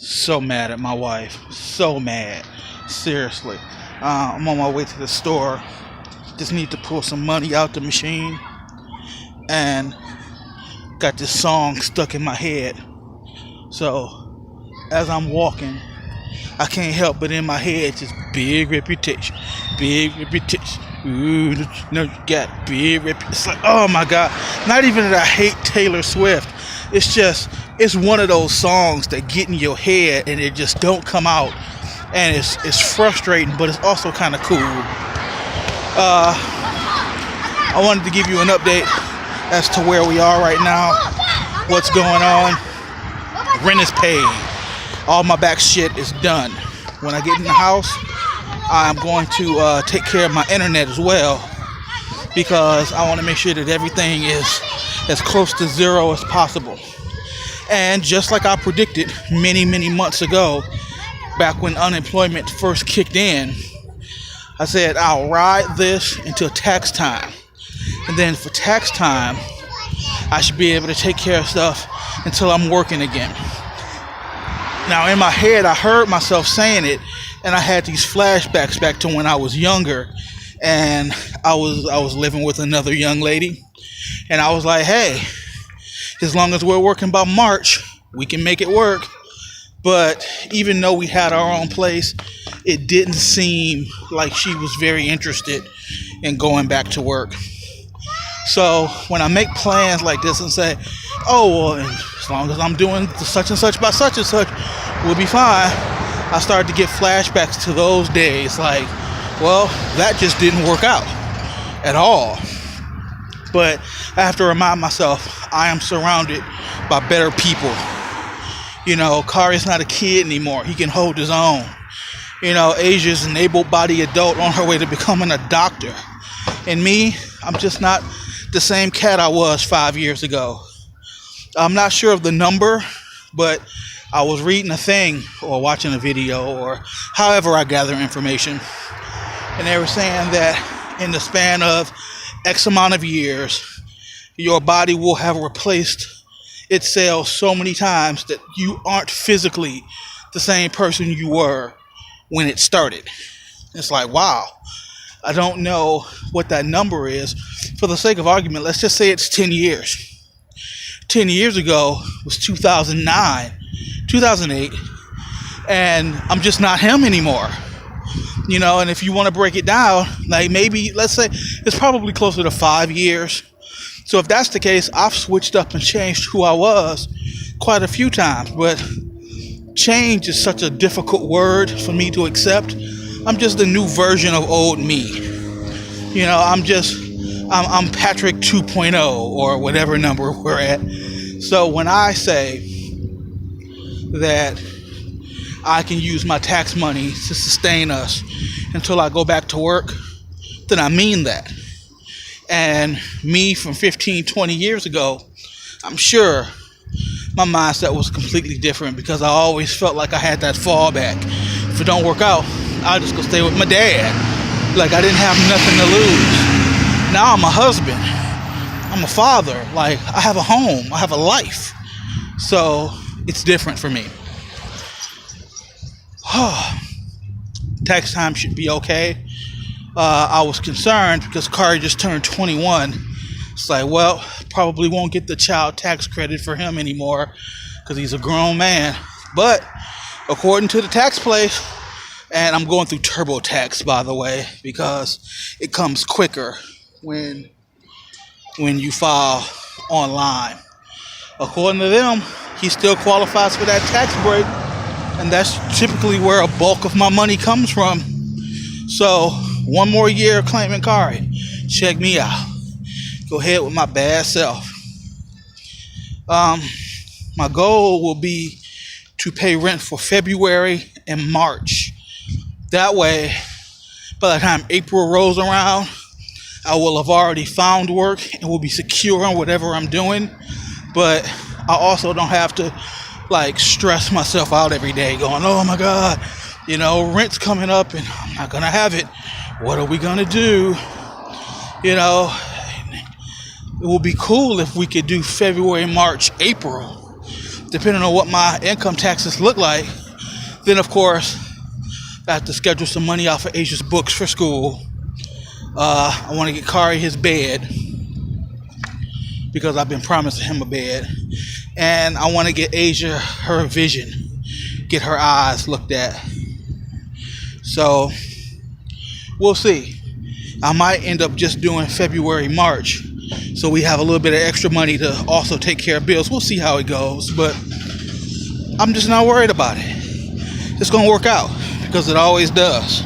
So mad at my wife. So mad. Seriously. I'm on my way to the store. Just need to pull some money out the machine. And got this song stuck in my head. So as I'm walking, I can't help but in my head just big reputation. Big reputation. Ooh, no, you got big reputation. It's like, oh my God. Not even that I hate Taylor Swift. It's just, it's one of those songs that get in your head and it just don't come out. And it's frustrating, but it's also kind of cool. I wanted to give you an update as to where we are right now, what's going on. Rent is paid. All my back shit is done. When I get in the house, I'm going to take care of my internet as well, because I want to make sure that everything is as close to zero as possible. And just like I predicted many months ago, back when unemployment first kicked in, I said I'll ride this until tax time. And then for tax time, I should be able to take care of stuff until I'm working again. Now in my head, I heard myself saying it, and I had these flashbacks back to when I was younger, and I was living with another young lady, and I was like, hey, as long as we're working by March, we can make it work. But even though we had our own place, it didn't seem like she was very interested in going back to work. So when I make plans like this and say, oh, well, as long as I'm doing such and such by such and such, we'll be fine, I started to get flashbacks to those days. Like, well, that just didn't work out at all. But I have to remind myself, I am surrounded by better people. You know, Kari's not a kid anymore. He can hold his own. You know, Asia's an able-bodied adult on her way to becoming a doctor. And me, I'm just not the same cat I was 5 years ago. I'm not sure of the number, but I was reading a thing or watching a video or however I gather information. And they were saying that in the span of X amount of years, your body will have replaced its cells so many times that you aren't physically the same person you were when it started. It's like, wow. I don't know what that number is. For the sake of argument, let's just say it's 10 years. 10 years ago was 2009, 2008, and I'm just not him anymore. You know, and if you want to break it down, like maybe, let's say it's probably closer to 5 years. So if that's the case, I've switched up and changed who I was quite a few times. But change is such a difficult word for me to accept. I'm just a new version of old me. You know, I'm Patrick 2.0 or whatever number we're at. So when I say that I can use my tax money to sustain us until I go back to work, then I mean that. And me from 15, 20 years ago, I'm sure my mindset was completely different, because I always felt like I had that fallback. If it don't work out, I'll just go stay with my dad. Like I didn't have nothing to lose. Now I'm a husband. I'm a father. Like I have a home. I have a life. So it's different for me. Tax time should be okay. I was concerned because Kari just turned 21. It's like, well, probably won't get the child tax credit for him anymore because he's a grown man. But according to the tax place, and I'm going through TurboTax, by the way, because it comes quicker when you file online. According to them, he still qualifies for that tax break, and that's typically where a bulk of my money comes from. So, one more year of claiming Kari. Check me out. Go ahead with my bad self. My goal will be to pay rent for February and March. That way, by the time April rolls around, I will have already found work and will be secure on whatever I'm doing. But I also don't have to like stress myself out every day going, oh my God, you know, rent's coming up and I'm not gonna have it. What are we gonna do? You know, it would be cool if we could do February, March, April. depending on what my income taxes look like, then of course I have to schedule some money off of Asia's books for school. I want to get Kari his bed because I've been promising him a bed, and I want to get Asia her vision, get her eyes looked at. So we'll see. I might end up just doing February, March, so we have a little bit of extra money to also take care of bills. We'll see how it goes, but I'm just not worried about it. It's gonna work out because it always does.